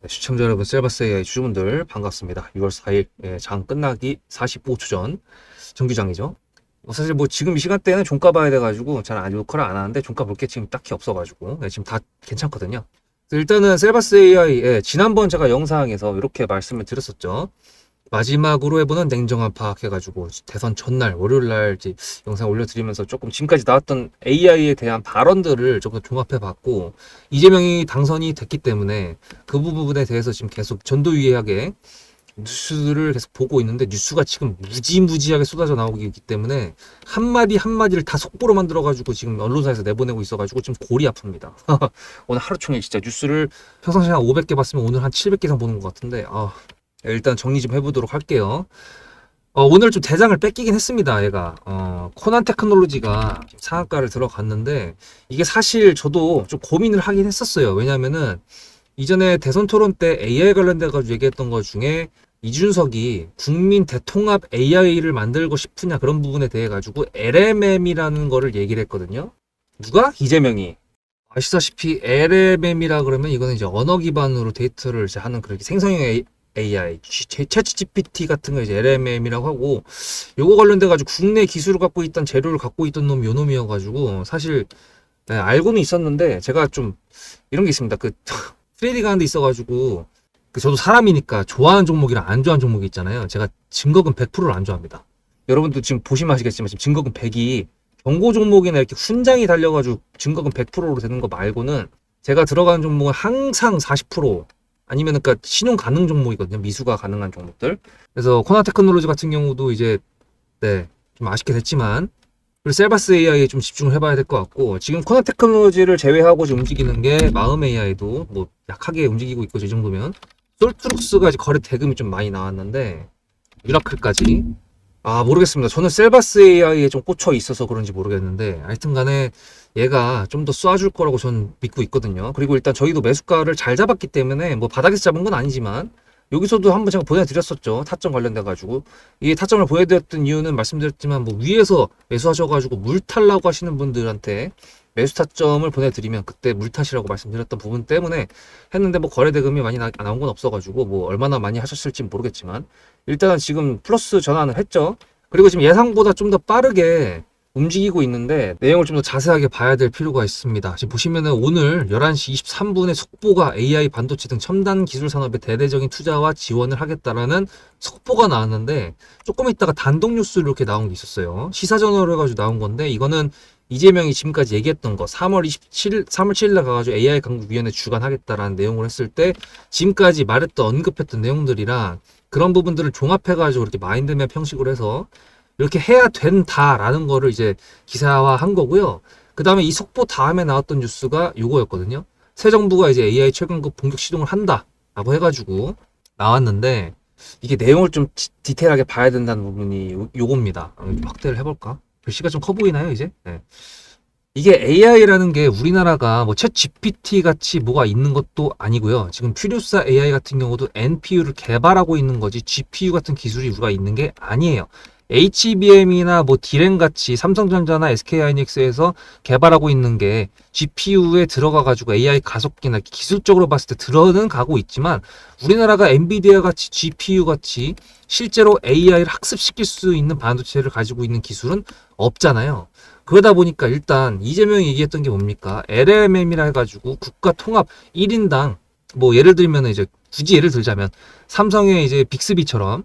네, 시청자 여러분, 셀바스 AI 주주분들 반갑습니다. 6월 4일 장 끝나기 45초 전 정규장이죠. 사실 뭐 지금 이 시간대는 종가 봐야 돼가지고 잘 녹화를 안 하는데 종가 볼 게 지금 딱히 없어가지고 지금 다 괜찮거든요. 일단은 셀바스 AI 지난번 제가 영상에서 이렇게 말씀을 드렸었죠. 마지막으로 해보는 냉정한 파악해가지고 대선 전날 월요일날 이제 영상 올려드리면서 조금 지금까지 나왔던 AI에 대한 발언들을 조금 종합해봤고, 이재명이 당선이 됐기 때문에 그 부분에 대해서 지금 계속 전도유예하게 뉴스를 계속 보고 있는데, 뉴스가 지금 무지무지하게 쏟아져 나오고 있기 때문에 한마디 한마디를 다 속보로 만들어가지고 지금 언론사에서 내보내고 있어가지고 좀 골이 아픕니다. 오늘 하루 종일 진짜 뉴스를 평상시에 한 500개 봤으면 오늘 한 700개 이상 보는 것 같은데, 일단 정리 좀 해보도록 할게요. 오늘 좀 대장을 뺏기긴 했습니다, 얘가. 코난 테크놀로지가 상한가를 들어갔는데, 이게 사실 저도 좀 고민을 하긴 했었어요. 왜냐면은, 이전에 대선 토론 때 AI 관련돼가지고 얘기했던 것 중에, 이준석이 국민 대통합 AI를 만들고 싶으냐, 그런 부분에 대해 가지고 LMM이라는 거를 얘기를 했거든요. 누가? 이재명이. 아시다시피 LMM이라 그러면 이거는 이제 언어 기반으로 데이터를 이제 하는 그렇게 생성형 AI, 챗GPT 같은 거 이제 LMM이라고 하고, 요거 관련돼가지고 국내 기술을 갖고 있던 재료를 갖고 있던 놈이 요 놈이어가지고, 사실, 알고는 있었는데, 제가 좀, 이런 게 있습니다. 트레이딩 하는 데 있어가지고, 저도 사람이니까 좋아하는 종목이랑 안 좋아하는 종목이 있잖아요. 제가 증거금 100%를 안 좋아합니다. 여러분도 지금 보시면 아시겠지만, 지금 증거금 100이, 경고 종목이나 이렇게 훈장이 달려가지고 증거금 100%로 되는 거 말고는, 제가 들어가는 종목은 항상 40%, 아니면 그러니까 신용 가능 종목이거든요. 미수가 가능한 종목들. 그래서 코나 테크놀로지 같은 경우도 이제 좀 아쉽게 됐지만, 그리고 셀바스 AI에 좀 집중을 해봐야 될 것 같고, 지금 코나 테크놀로지를 제외하고 지금 움직이는 게 마음 AI도 뭐 약하게 움직이고 있고, 이 정도면 솔트룩스가 이제 거래 대금이 좀 많이 나왔는데, 미라클까지 모르겠습니다. 저는 셀바스 AI에 좀 꽂혀 있어서 그런지 모르겠는데, 하여튼 간에 얘가 좀 더 쏴줄 거라고 저는 믿고 있거든요. 그리고 일단 저희도 매수가를 잘 잡았기 때문에, 뭐 바닥에서 잡은 건 아니지만, 여기서도 한번 제가 보여드렸었죠. 타점 관련돼가지고. 이 타점을 보여드렸던 이유는 말씀드렸지만, 뭐 위에서 매수하셔가지고 물 탈라고 하시는 분들한테 매수 타점을 보내드리면 그때 물 탓이라고 말씀드렸던 부분 때문에 했는데, 뭐 거래 대금이 많이 나온 건 없어가지고 뭐 얼마나 많이 하셨을지 모르겠지만, 일단은 지금 플러스 전환을 했죠. 그리고 지금 예상보다 좀 더 빠르게 움직이고 있는데, 내용을 좀 더 자세하게 봐야 될 필요가 있습니다. 지금 보시면은 오늘 11시 23분에 속보가 AI 반도체 등 첨단 기술 산업에 대대적인 투자와 지원을 하겠다라는 속보가 나왔는데, 조금 있다가 단독 뉴스로 이렇게 나온 게 있었어요. 시사전으로 해가지고 나온 건데, 이거는 이재명이 지금까지 얘기했던 거 3월 7일날 가가지고 AI 강국위원회 주관하겠다라는 내용을 했을 때 지금까지 말했던 언급했던 내용들이랑 그런 부분들을 종합해가지고 이렇게 마인드맵 형식으로 해서 이렇게 해야 된다라는 거를 이제 기사화한 거고요. 그 다음에 이 속보 다음에 나왔던 뉴스가 요거였거든요. 새 정부가 이제 AI 최강급 본격 시동을 한다라고 해가지고 나왔는데, 이게 내용을 좀 디테일하게 봐야 된다는 부분이 요겁니다. 좀 확대를 해볼까? 글씨가 좀 커 보이나요, 이제? 네. 이게 AI라는 게 우리나라가 뭐 챗 GPT 같이 뭐가 있는 것도 아니고요. 지금 퓨리오사 AI 같은 경우도 NPU를 개발하고 있는 거지 GPU 같은 기술이 우리가 있는 게 아니에요. HBM이나 뭐 D램 같이 삼성전자나 SK하이닉스에서 개발하고 있는 게 GPU에 들어가 가지고 AI 가속기나 기술적으로 봤을 때 들어는 가고 있지만, 우리나라가 엔비디아 같이 GPU 같이 실제로 AI를 학습시킬 수 있는 반도체를 가지고 있는 기술은 없잖아요. 그러다 보니까 일단 이재명이 얘기했던 게 뭡니까? LLM이라 해가지고 국가 통합 1인당, 뭐 예를 들면 이제 굳이 예를 들자면 삼성의 이제 빅스비처럼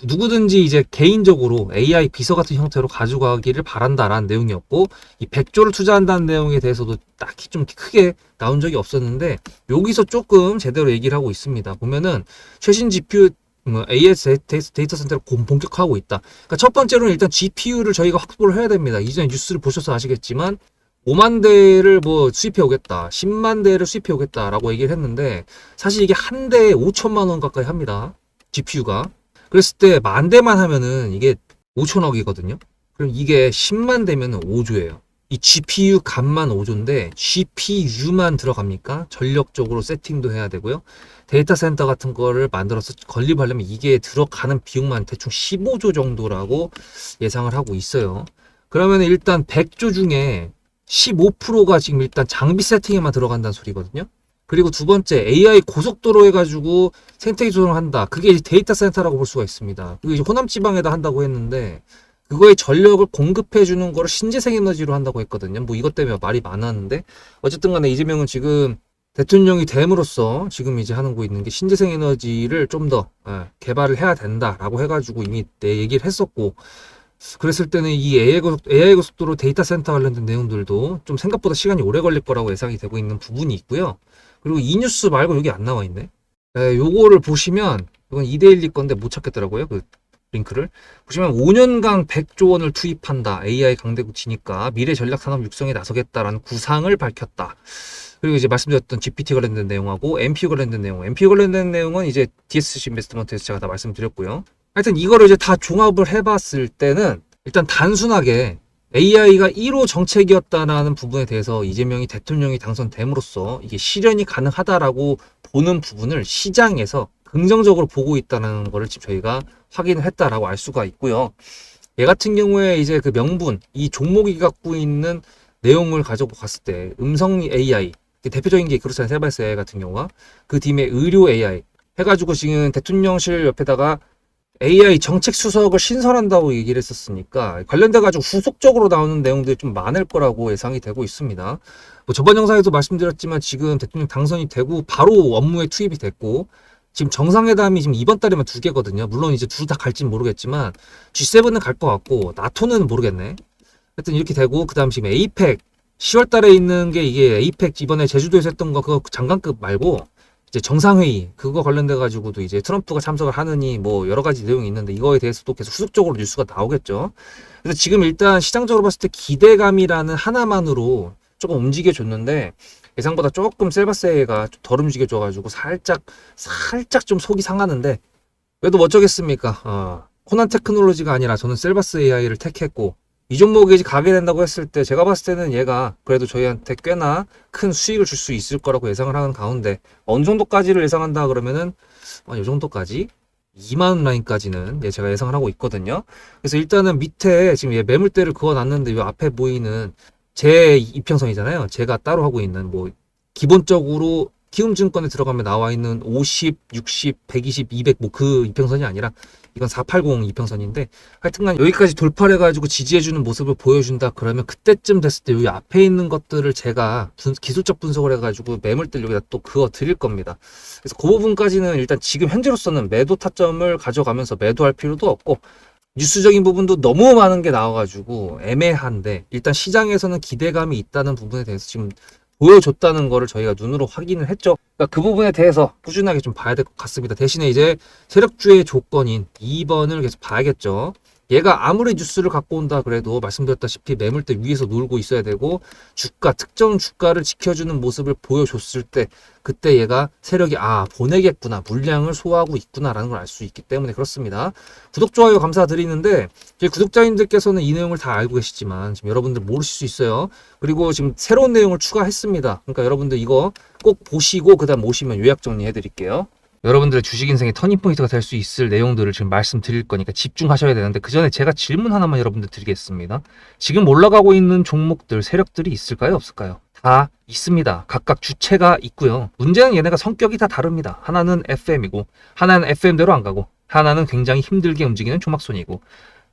누구든지 이제 개인적으로 AI 비서 같은 형태로 가져가기를 바란다라는 내용이었고, 이 100조를 투자한다는 내용에 대해서도 딱히 좀 크게 나온 적이 없었는데, 여기서 조금 제대로 얘기를 하고 있습니다. 보면은 최신 GPU AS 데이터 센터를 본격화하고 있다. 그러니까 첫 번째로는 일단 GPU를 저희가 확보를 해야 됩니다. 이전에 뉴스를 보셔서 아시겠지만 5만 대를 뭐 수입해 오겠다, 10만 대를 수입해 오겠다라고 얘기를 했는데, 사실 이게 한 대에 5천만 원 가까이 합니다. GPU가. 그랬을 때 만 대만 하면은 이게 5천억이거든요. 그럼 이게 10만 대면은 5조예요. 이 GPU 값만 5조인데 GPU만 들어갑니까? 전력적으로 세팅도 해야 되고요. 데이터 센터 같은 거를 만들어서 건립하려면 이게 들어가는 비용만 대충 15조 정도라고 예상을 하고 있어요. 그러면 일단 100조 중에 15%가 지금 일단 장비 세팅에만 들어간다는 소리거든요. 그리고 두 번째, AI 고속도로 해가지고 생태계 조성을 한다. 그게 이제 데이터 센터라고 볼 수가 있습니다. 그게 이제 호남 지방에다 한다고 했는데, 그거의 전력을 공급해주는 거를 신재생 에너지로 한다고 했거든요. 뭐 이것 때문에 말이 많았는데, 어쨌든 간에 이재명은 지금 대통령이 됨으로써 지금 이제 하는 거 있는 게 신재생 에너지를 좀 더 개발을 해야 된다라고 해가지고 이미 내 얘기를 했었고, 그랬을 때는 이 AI 고속도로 데이터 센터 관련된 내용들도 좀 생각보다 시간이 오래 걸릴 거라고 예상이 되고 있는 부분이 있고요. 그리고 이 뉴스 말고 여기 안 나와 있네. 요거를 보시면, 이건 이데일리 건데 못 찾겠더라고요. 그 링크를. 보시면 5년간 100조 원을 투입한다. AI 강대국 지니까 미래 전략 산업 육성에 나서겠다라는 구상을 밝혔다. 그리고 이제 말씀드렸던 GPT 관련된 내용하고 MPU 관련된 내용. MPU 관련된 내용은 이제 DSC 인베스트먼트에서 제가 다 말씀드렸고요. 하여튼 이거를 이제 다 종합을 해봤을 때는 일단 단순하게 AI가 1호 정책이었다라는 부분에 대해서 이재명이 대통령이 당선됨으로써 이게 실현이 가능하다라고 보는 부분을 시장에서 긍정적으로 보고 있다는 거를 지금 저희가 확인을 했다라고 알 수가 있고요. 얘 같은 경우에 이제 그 명분, 이 종목이 갖고 있는 내용을 가지고 봤을 때 음성 AI, 대표적인 게 그렇잖아요. 셀바이스 AI 같은 경우가. 그 뒤에 의료 AI 해가지고 지금 대통령실 옆에다가 AI 정책 수석을 신설한다고 얘기를 했었으니까 관련돼가지고 후속적으로 나오는 내용들이 좀 많을 거라고 예상이 되고 있습니다. 뭐 저번 영상에도 말씀드렸지만 지금 대통령 당선이 되고 바로 업무에 투입이 됐고 지금 정상회담이 지금 이번 달에만 2개거든요. 물론 이제 둘 다 갈지는 모르겠지만 G7은 갈 것 같고 나토는 모르겠네. 하여튼 이렇게 되고 그다음 지금 에이펙 10월 달에 있는 게 이게 에이펙 이번에 제주도에서 했던 거 그거 장관급 말고 이제 정상회의 그거 관련돼 가지고도 이제 트럼프가 참석을 하느니 뭐 여러 가지 내용이 있는데 이거에 대해서도 계속 후속적으로 뉴스가 나오겠죠. 그래서 지금 일단 시장적으로 봤을 때 기대감이라는 하나만으로 조금 움직여줬는데 예상보다 조금 셀바세가 덜 움직여줘가지고 살짝 좀 속이 상하는데 그래도 뭐 어쩌겠습니까? 코난 테크놀로지가 아니라 저는 셀바스 AI를 택했고 이 종목이 이제 가게 된다고 했을 때 제가 봤을 때는 얘가 그래도 저희한테 꽤나 큰 수익을 줄 수 있을 거라고 예상을 하는 가운데 어느 정도까지를 예상한다 그러면은 이 정도까지 2만 라인까지는 제가 예상을 하고 있거든요. 그래서 일단은 밑에 지금 얘 매물대를 그어놨는데 이 앞에 보이는 제 이평선이잖아요. 제가 따로 하고 있는 뭐 기본적으로 키움증권에 들어가면 나와 있는 50, 60, 120, 200 뭐 그 이평선이 아니라 이건 480 이평선인데 하여튼간 여기까지 돌파를 해가지고 지지해주는 모습을 보여준다 그러면 그때쯤 됐을 때 여기 앞에 있는 것들을 제가 기술적 분석을 해가지고 매물대를 여기다 또 그어 드릴 겁니다. 그래서 그 부분까지는 일단 지금 현재로서는 매도 타점을 가져가면서 매도할 필요도 없고 뉴스적인 부분도 너무 많은 게 나와가지고 애매한데 일단 시장에서는 기대감이 있다는 부분에 대해서 지금 보여줬다는 거를 저희가 눈으로 확인을 했죠. 그러니까 그 부분에 대해서 꾸준하게 좀 봐야 될 것 같습니다. 대신에 이제 세력주의 조건인 2번을 계속 봐야겠죠. 얘가 아무리 뉴스를 갖고 온다 그래도 말씀드렸다시피 매물대 위에서 놀고 있어야 되고 특정 주가를 지켜주는 모습을 보여줬을 때 그때 얘가 세력이 보내겠구나 물량을 소화하고 있구나라는 걸 알 수 있기 때문에 그렇습니다. 구독, 좋아요 감사드리는데 저희 구독자님들께서는 이 내용을 다 알고 계시지만 지금 여러분들 모르실 수 있어요. 그리고 지금 새로운 내용을 추가했습니다. 그러니까 여러분들 이거 꼭 보시고 그 다음 오시면 요약 정리해 드릴게요. 여러분들의 주식 인생의 터닝포인트가 될 수 있을 내용들을 지금 말씀드릴 거니까 집중하셔야 되는데 그 전에 제가 질문 하나만 여러분들 드리겠습니다. 지금 올라가고 있는 종목들, 세력들이 있을까요? 없을까요? 다 있습니다. 각각 주체가 있고요. 문제는 얘네가 성격이 다 다릅니다. 하나는 FM이고 하나는 FM대로 안 가고 하나는 굉장히 힘들게 움직이는 조막손이고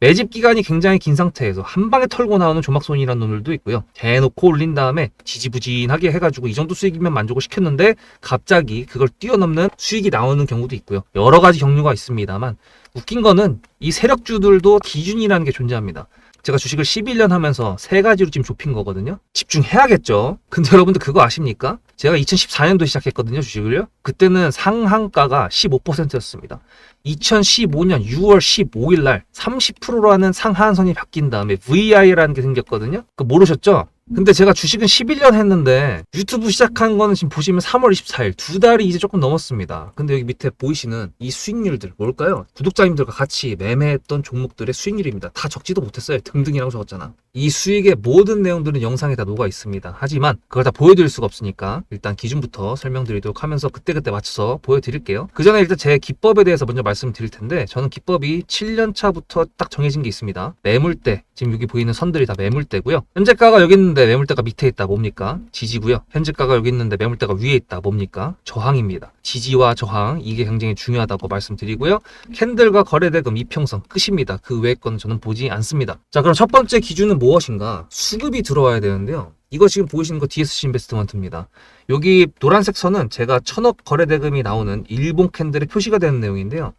매집 기간이 굉장히 긴 상태에서 한 방에 털고 나오는 조막손이라는 놈들도 있고요. 대놓고 올린 다음에 지지부진하게 해가지고 이 정도 수익이면 만족을 시켰는데 갑자기 그걸 뛰어넘는 수익이 나오는 경우도 있고요. 여러 가지 경로가 있습니다만 웃긴 거는 이 세력주들도 기준이라는 게 존재합니다. 제가 주식을 11년 하면서 3가지로 지금 좁힌 거거든요. 집중해야겠죠. 근데 여러분들 그거 아십니까? 제가 2014년도 시작했거든요, 주식을요. 그때는 상한가가 15%였습니다. 2015년 6월 15일 날 30%라는 상한선이 바뀐 다음에 VI라는 게 생겼거든요. 그거 모르셨죠? 근데 제가 주식은 11년 했는데 유튜브 시작한 거는 지금 보시면 3월 24일 2달이 이제 조금 넘었습니다. 근데 여기 밑에 보이시는 이 수익률들 뭘까요? 구독자님들과 같이 매매했던 종목들의 수익률입니다. 다 적지도 못했어요. 등등이라고 적었잖아. 이 수익의 모든 내용들은 영상에 다 녹아 있습니다. 하지만 그걸 다 보여드릴 수가 없으니까 일단 기준부터 설명드리도록 하면서 그때그때 맞춰서 보여드릴게요. 그 전에 일단 제 기법에 대해서 먼저 말씀드릴 텐데, 저는 기법이 7년 차부터 딱 정해진 게 있습니다. 매물대, 지금 여기 보이는 선들이 다 매물대고요. 현재가가 여기 있는데 매물대가 밑에 있다, 뭡니까? 지지고요. 현재가가 여기 있는데 매물대가 위에 있다, 뭡니까? 저항입니다. 지지와 저항, 이게 굉장히 중요하다고 말씀드리고요. 캔들과 거래대금 이평선 끝입니다. 그 외의 건 저는 보지 않습니다. 자, 그럼 첫 번째 기준은 무엇인가? 수급이 들어와야 되는데요. 이거 지금 보이시는 거 DSC 인베스트먼트입니다. 여기 노란색 선은 제가 1000억 거래대금이 나오는 일본 캔들의 표시가 되는 내용인데요.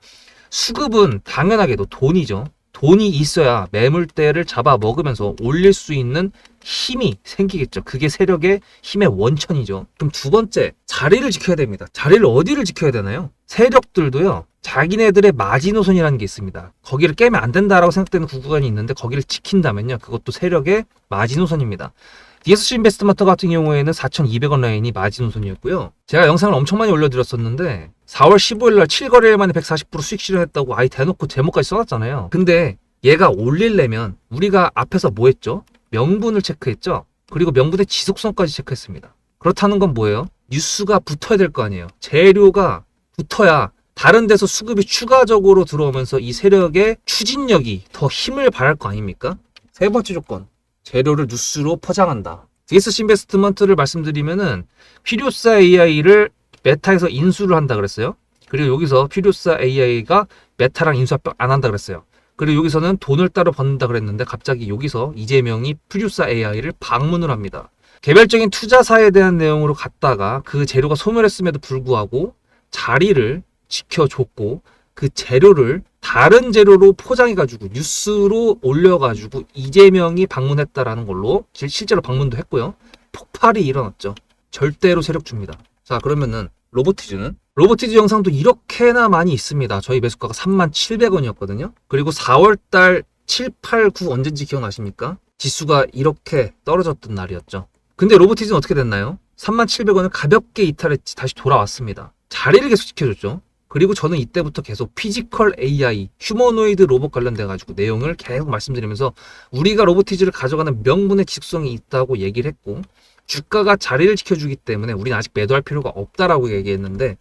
수급은 당연하게도 돈이죠. 돈이 있어야 매물대를 잡아 먹으면서 올릴 수 있는 힘이 생기겠죠. 그게 세력의 힘의 원천이죠. 그럼 두 번째, 자리를 지켜야 됩니다. 자리를 어디를 지켜야 되나요? 세력들도요, 자기네들의 마지노선이라는 게 있습니다. 거기를 깨면 안 된다라고 생각되는 구간이 있는데, 거기를 지킨다면요, 그것도 세력의 마지노선입니다. DSC 인베스트먼트 같은 경우에는 4,200원 라인이 마지노선이었고요. 제가 영상을 엄청 많이 올려드렸었는데 4월 15일 날 7거래일 만에 140% 수익 실현했다고 아예 대놓고 제목까지 써놨잖아요. 근데 얘가 올리려면 우리가 앞에서 뭐 했죠? 명분을 체크했죠? 그리고 명분의 지속성까지 체크했습니다. 그렇다는 건 뭐예요? 뉴스가 붙어야 될 거 아니에요. 재료가 붙어야 다른 데서 수급이 추가적으로 들어오면서 이 세력의 추진력이 더 힘을 발할 거 아닙니까? 세 번째 조건, 재료를 뉴스로 포장한다. DSC 인베스트먼트를 말씀드리면은 필요사 AI를 메타에서 인수를 한다 그랬어요. 그리고 여기서 필요사 AI가 메타랑 인수 안 한다 그랬어요. 그리고 여기서는 돈을 따로 번다 그랬는데 갑자기 여기서 이재명이 필요사 AI를 방문을 합니다. 개별적인 투자사에 대한 내용으로 갔다가 그 재료가 소멸했음에도 불구하고 자리를 지켜줬고, 그 재료를 다른 재료로 포장해가지고 뉴스로 올려가지고 이재명이 방문했다라는 걸로 실제로 방문도 했고요. 폭발이 일어났죠. 절대로 세력주입니다. 자, 그러면은 로보티즈 영상도 이렇게나 많이 있습니다. 저희 매수가가 37,000원이었거든요. 그리고 4월달 7, 8, 9 언젠지 기억나십니까? 지수가 이렇게 떨어졌던 날이었죠. 근데 로보티즈는 어떻게 됐나요? 37,000원을 가볍게 이탈했지 다시 돌아왔습니다. 자리를 계속 지켜줬죠. 그리고 저는 이때부터 계속 피지컬 AI, 휴머노이드 로봇 관련돼가지고 내용을 계속 말씀드리면서 우리가 로보티즈를 가져가는 명분의 지속성이 있다고 얘기를 했고, 주가가 자리를 지켜주기 때문에 우리는 아직 매도할 필요가 없다라고 얘기했는데,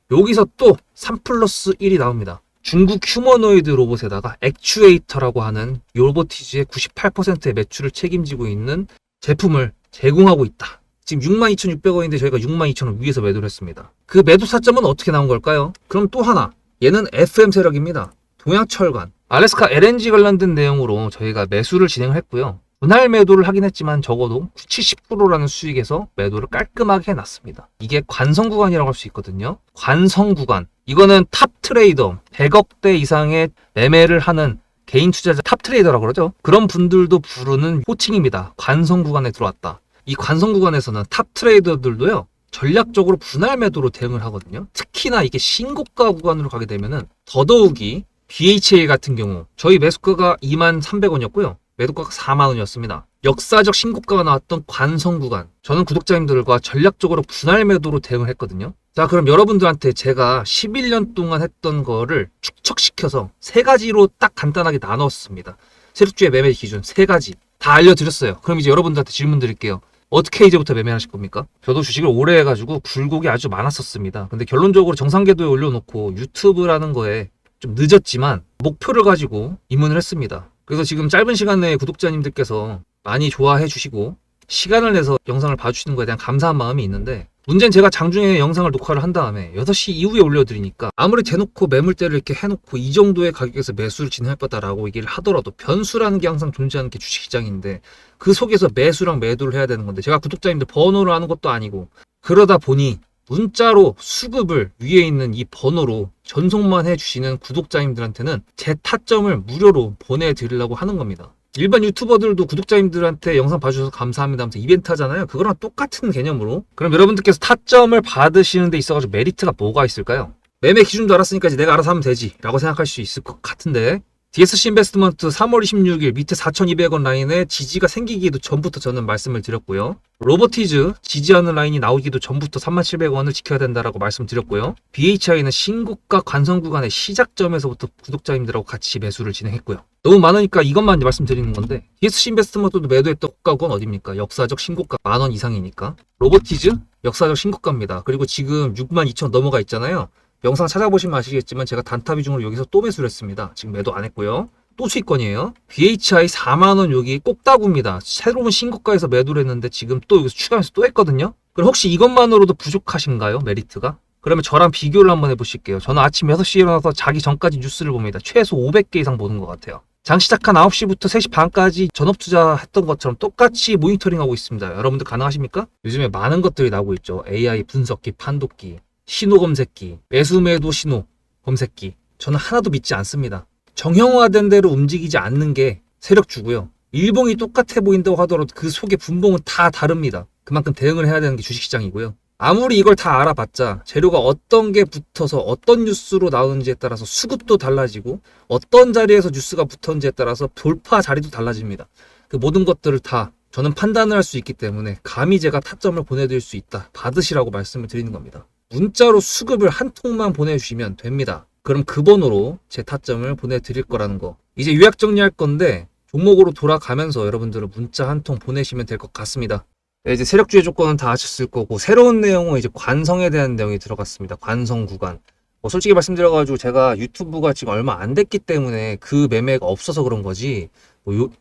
여기서 또 3+1이 나옵니다. 중국 휴머노이드 로봇에다가 액추에이터라고 하는 로보티즈의 98%의 매출을 책임지고 있는 제품을 제공하고 있다. 지금 62,600원인데 저희가 62,000원 위에서 매도를 했습니다. 그 매도 타점은 어떻게 나온 걸까요? 그럼 또 하나, 얘는 FM 세력입니다. 동양철관, 알래스카 LNG 관련된 내용으로 저희가 매수를 진행을 했고요. 분할 매도를 하긴 했지만 적어도 70%라는 수익에서 매도를 깔끔하게 해놨습니다. 이게 관성 구간이라고 할 수 있거든요. 관성 구간, 이거는 탑 트레이더, 100억대 이상의 매매를 하는 개인 투자자, 탑 트레이더라고 그러죠. 그런 분들도 부르는 호칭입니다. 관성 구간에 들어왔다. 이 관성 구간에서는 탑 트레이더들도요, 전략적으로 분할 매도로 대응을 하거든요. 특히나 이게 신고가 구간으로 가게 되면은 더더욱이 BHA 같은 경우 저희 매수가가 23,000원이었고요. 매도가가 40,000원이었습니다. 역사적 신고가가 나왔던 관성 구간, 저는 구독자님들과 전략적으로 분할 매도로 대응을 했거든요. 자, 그럼 여러분들한테 제가 11년 동안 했던 거를 축적시켜서 세 가지로 딱 간단하게 나눴습니다. 세력주의 매매 기준 세 가지 다 알려드렸어요. 그럼 이제 여러분들한테 질문 드릴게요. 어떻게 이제부터 매매하실 겁니까? 저도 주식을 오래 해가지고 굴곡이 아주 많았었습니다. 근데 결론적으로 정상궤도에 올려놓고 유튜브라는 거에 좀 늦었지만 목표를 가지고 입문을 했습니다. 그래서 지금 짧은 시간 내에 구독자님들께서 많이 좋아해 주시고 시간을 내서 영상을 봐주시는 거에 대한 감사한 마음이 있는데, 문제는 제가 장중에 영상을 녹화를 한 다음에 6시 이후에 올려드리니까 아무리 대놓고 매물대를 이렇게 해놓고 이 정도의 가격에서 매수를 진행할 거다라고 얘기를 하더라도 변수라는 게 항상 존재하는 게 주식시장인데, 그 속에서 매수랑 매도를 해야 되는 건데 제가 구독자님들 번호를 하는 것도 아니고, 그러다 보니 문자로 수급을 위에 있는 이 번호로 전송만 해주시는 구독자님들한테는 제 타점을 무료로 보내드리려고 하는 겁니다. 일반 유튜버들도 구독자님들한테 영상 봐주셔서 감사합니다 하면서 이벤트 하잖아요. 그거랑 똑같은 개념으로. 그럼 여러분들께서 타점을 받으시는 데 있어가지고 메리트가 뭐가 있을까요? 매매 기준도 알았으니까 이제 내가 알아서 하면 되지 라고 생각할 수 있을 것 같은데, DSC 인베스트먼트 3월 26일 밑에 4,200원 라인에 지지가 생기기도 전부터 저는 말씀을 드렸고요. 로보티즈 지지하는 라인이 나오기도 전부터 37,700원을 지켜야 된다라고 말씀드렸고요. BHI는 신고가 관성 구간의 시작점에서부터 구독자님들하고 같이 매수를 진행했고요. 너무 많으니까 이것만 말씀드리는 건데 DSC 인베스트먼트도 매도했던 고가건 어딥니까? 역사적 신고가 10,000원 이상이니까. 로보티즈 역사적 신고가입니다. 그리고 지금 62,000원 넘어가 있잖아요. 영상 찾아보시면 아시겠지만 제가 단타 비중으로 여기서 또 매수를 했습니다. 지금 매도 안 했고요. 또 수익권이에요. BHI 4만원 여기 꼭따구입니다. 새로운 신고가에서 매도를 했는데 지금 또 여기서 추가해서 또 했거든요. 그럼 혹시 이것만으로도 부족하신가요? 메리트가? 그러면 저랑 비교를 한번 해보실게요. 저는 아침 6시에 일어나서 자기 전까지 뉴스를 봅니다. 최소 500개 이상 보는 것 같아요. 장 시작한 9시부터 3시 반까지 전업 투자했던 것처럼 똑같이 모니터링하고 있습니다. 여러분들 가능하십니까? 요즘에 많은 것들이 나오고 있죠. AI 분석기, 판독기, 신호 검색기, 매수 매도 신호 검색기. 저는 하나도 믿지 않습니다. 정형화된 대로 움직이지 않는 게 세력주고요. 일봉이 똑같아 보인다고 하더라도 그 속의 분봉은 다 다릅니다. 그만큼 대응을 해야 되는 게 주식시장이고요. 아무리 이걸 다 알아봤자 재료가 어떤 게 붙어서 어떤 뉴스로 나오는지에 따라서 수급도 달라지고 어떤 자리에서 뉴스가 붙었는지에 따라서 돌파 자리도 달라집니다. 그 모든 것들을 다 저는 판단을 할 수 있기 때문에 감히 제가 타점을 보내드릴 수 있다. 받으시라고 말씀을 드리는 겁니다. 문자로 수급을 한 통만 보내주시면 됩니다. 그럼 그 번호로 제 타점을 보내드릴 거라는 거. 이제 요약 정리할 건데 종목으로 돌아가면서 여러분들은 문자 한 통 보내시면 될 것 같습니다. 네, 이제 세력주의 조건은 다 아셨을 거고 새로운 내용은 이제 관성에 대한 내용이 들어갔습니다. 관성 구간. 솔직히 말씀드려가지고 제가 유튜브가 지금 얼마 안 됐기 때문에 그 매매가 없어서 그런 거지.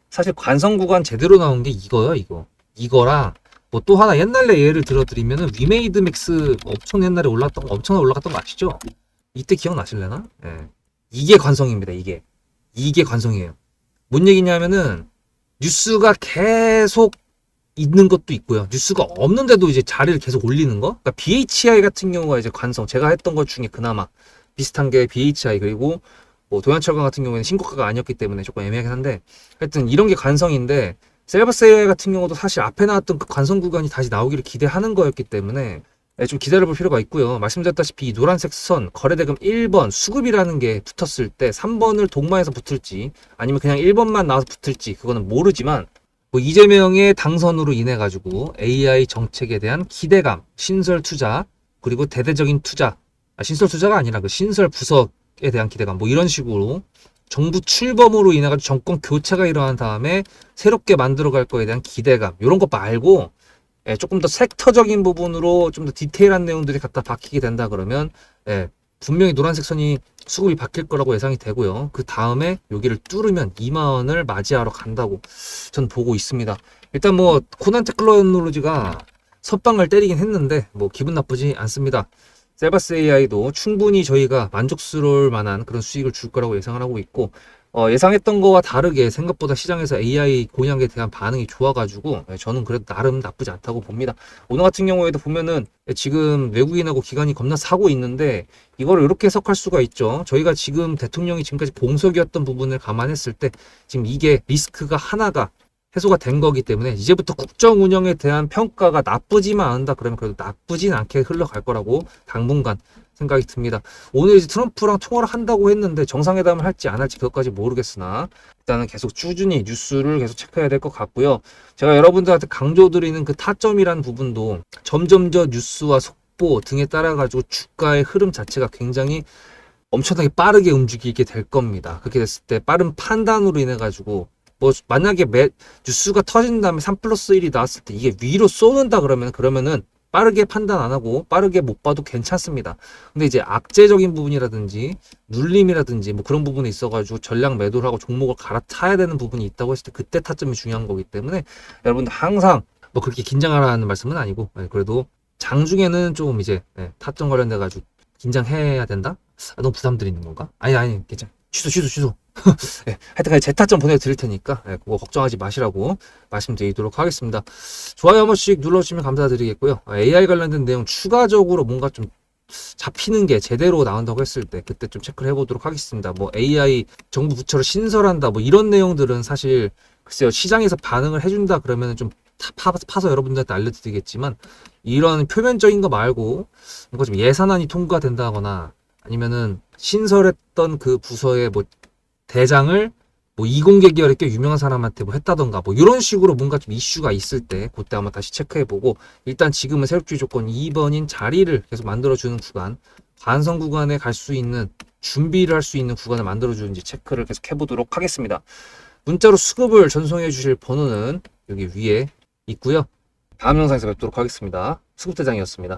사실 관성 구간 제대로 나온 게 이거요, 이거. 이거랑 뭐 또 하나 옛날에 예를 들어드리면은 위메이드 맥스 엄청 옛날에 엄청나게 올라갔던 거 아시죠? 이때 기억나실래나? 예. 이게 관성입니다. 이게 관성이에요. 뭔 얘기냐면은 뉴스가 계속 있는 것도 있고요. 뉴스가 없는데도 이제 자리를 계속 올리는 거. 그러니까 BHI 같은 경우가 이제 관성. 제가 했던 것 중에 그나마 비슷한 게 BHI 그리고 뭐 도양철강 같은 경우에는 신고가가 아니었기 때문에 조금 애매하긴 한데 하여튼 이런 게 관성인데 셀버스 AI 같은 경우도 사실 앞에 나왔던 그 관성 구간이 다시 나오기를 기대하는 거였기 때문에 좀 기다려볼 필요가 있고요. 말씀드렸다시피 이 노란색 선 거래대금 1번 수급이라는 게 붙었을 때 3번을 동마에서 붙을지 아니면 그냥 1번만 나와서 붙을지 그거는 모르지만 뭐 이재명의 당선으로 인해 가지고 AI 정책에 대한 기대감, 신설 투자 그리고 대대적인 투자, 신설 투자가 아니라 그 신설 부석에 대한 기대감 뭐 이런 식으로 정부 출범으로 인해 가지고 정권 교체가 일어난 다음에 새롭게 만들어갈 거에 대한 기대감 이런 거 말고 조금 더 섹터적인 부분으로 좀 더 디테일한 내용들이 갖다 박히게 된다 그러면 분명히 노란색 선이 수급이 바뀔 거라고 예상이 되고요. 그 다음에 여기를 뚫으면 2만원을 맞이하러 간다고 저는 보고 있습니다. 일단 뭐 코난 테크놀로지가 선빵을 때리긴 했는데 뭐 기분 나쁘지 않습니다. 셀바스 AI도 충분히 저희가 만족스러울 만한 그런 수익을 줄 거라고 예상을 하고 있고 예상했던 거와 다르게 생각보다 시장에서 AI 공약에 대한 반응이 좋아가지고 저는 그래도 나름 나쁘지 않다고 봅니다. 오늘 같은 경우에도 보면은 지금 외국인하고 기관이 겁나 사고 있는데 이걸 이렇게 해석할 수가 있죠. 저희가 지금 대통령이 지금까지 공석이었던 부분을 감안했을 때 지금 이게 리스크가 하나가 해소가 된 거기 때문에 이제부터 국정 운영에 대한 평가가 나쁘지만 않다 그러면 그래도 나쁘진 않게 흘러갈 거라고 당분간 생각이 듭니다. 오늘 이제 트럼프랑 통화를 한다고 했는데 정상회담을 할지 안 할지 그것까지 모르겠으나 일단은 계속 꾸준히 뉴스를 계속 체크해야 될 것 같고요. 제가 여러분들한테 강조드리는 그 타점이라는 부분도 점점 저 뉴스와 속보 등에 따라 가지고 주가의 흐름 자체가 굉장히 엄청나게 빠르게 움직이게 될 겁니다. 그렇게 됐을 때 빠른 판단으로 인해 가지고 뭐 만약에 뉴스가 터진 다음에 3+1이 나왔을 때 이게 위로 쏘는다 그러면은 빠르게 판단 안 하고 빠르게 못 봐도 괜찮습니다. 근데 이제 악재적인 부분이라든지 눌림이라든지 뭐 그런 부분이 있어가지고 전량 매도를 하고 종목을 갈아타야 되는 부분이 있다고 했을 때 그때 타점이 중요한 거기 때문에 여러분들 항상 뭐 그렇게 긴장하라는 말씀은 아니고 그래도 장중에는 좀 이제 타점 관련돼 가지고 긴장해야 된다? 너무 부담 드리는 건가? 아니 괜찮아. 취소. 하여튼 제 타점 보내드릴 테니까 그거 걱정하지 마시라고 말씀드리도록 하겠습니다. 좋아요 한 번씩 눌러주시면 감사드리겠고요. AI 관련된 내용 추가적으로 뭔가 좀 잡히는 게 제대로 나온다고 했을 때 그때 좀 체크를 해보도록 하겠습니다. 뭐 AI 정부 부처를 신설한다 뭐 이런 내용들은 사실 글쎄요 시장에서 반응을 해준다 그러면 좀 파서 여러분들한테 알려드리겠지만 이런 표면적인 거 말고 뭔가 좀 예산안이 통과된다거나 아니면은 신설했던 그 부서에 뭐 대장을 뭐 이공계 계열의 꽤 유명한 사람한테 뭐 했다던가 뭐 이런 식으로 뭔가 좀 이슈가 있을 때 그때 한번 다시 체크해보고, 일단 지금은 세력주의 조건 2번인 자리를 계속 만들어주는 구간, 반성 구간에 갈 수 있는 준비를 할 수 있는 구간을 만들어주는지 체크를 계속 해보도록 하겠습니다. 문자로 수급을 전송해 주실 번호는 여기 위에 있고요. 다음 영상에서 뵙도록 하겠습니다. 수급대장이었습니다.